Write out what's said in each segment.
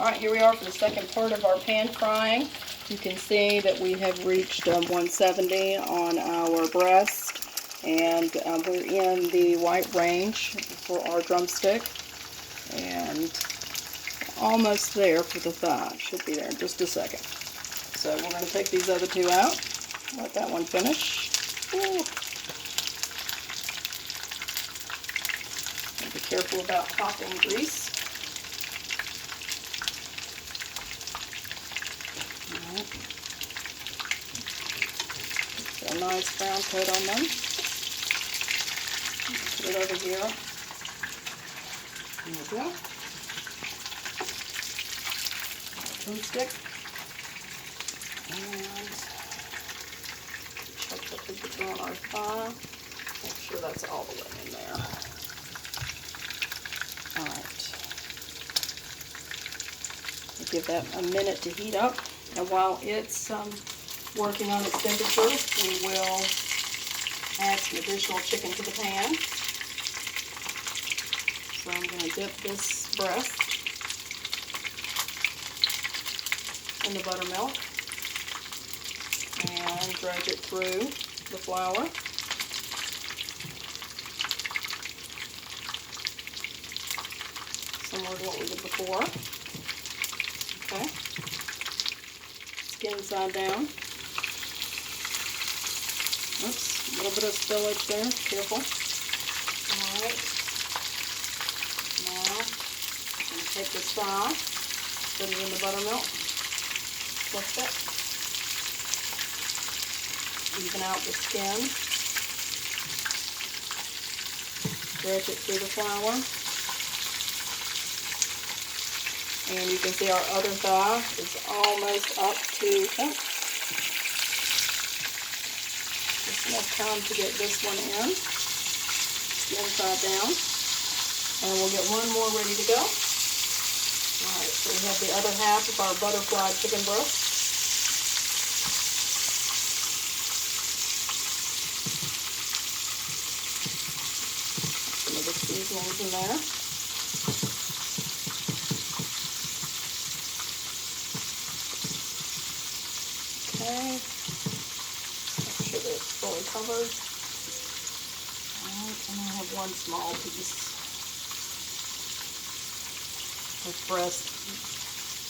Alright, here we are for the second part of our pan frying. You can see that we have reached 170 on our breast, and we're in the white range for our drumstick, and almost there for the thigh. Should be there in just a second. So we're going to take these other two out, let that one finish. Ooh. And be careful about popping grease. A nice brown coat on them. Put it over here. There we go. Drumstick. And check the temperature on our thigh. Make sure that's all the way in there. Alright. Give that a minute to heat up. And while it's working on its temperature, we will add some additional chicken to the pan. So I'm going to dip this breast in the buttermilk and drag it through the flour. Similar to what we did before. Okay. Skin side down. Oops, a little bit of spillage there. Careful. Alright. Now, I'm going to take this thigh, put it in the buttermilk, flip it, even out the skin, dredge it through the flour, and you can see our other thigh is almost up to, just enough time to get this one in, skin side down, and we'll get one more ready to go. Alright, so we have the other half of our butterfly chicken breast. Some of the seasonings in there. Okay. Make sure that it's fully covered. Alright, and I have one small piece of breast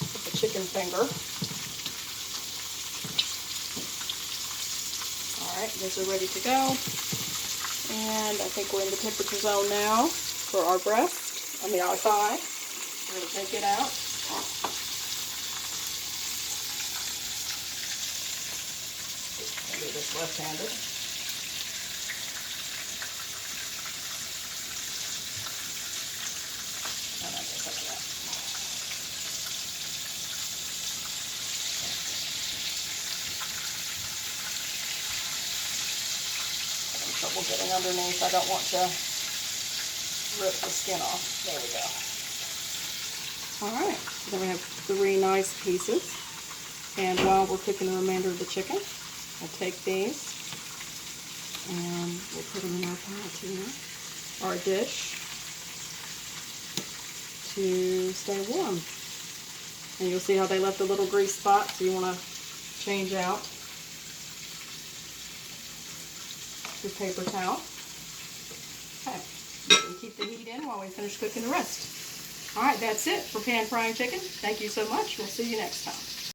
with a chicken finger. Alright, these are ready to go. And I think we're in the temperature zone now for our breast, our thigh. We're going to take it out. I'll do this left-handed. And I'll just like that. Having trouble getting underneath. I don't want to rip the skin off. There we go. Alright, so then we have 3 nice pieces. And while we're cooking the remainder of the chicken, we'll take these and we'll put them in our pan or dish to stay warm. And you'll see how they left a little grease spot, so you want to change out your paper towel. Okay, you can keep the heat in while we finish cooking the rest. Alright, that's it for pan frying chicken. Thank you so much. We'll see you next time.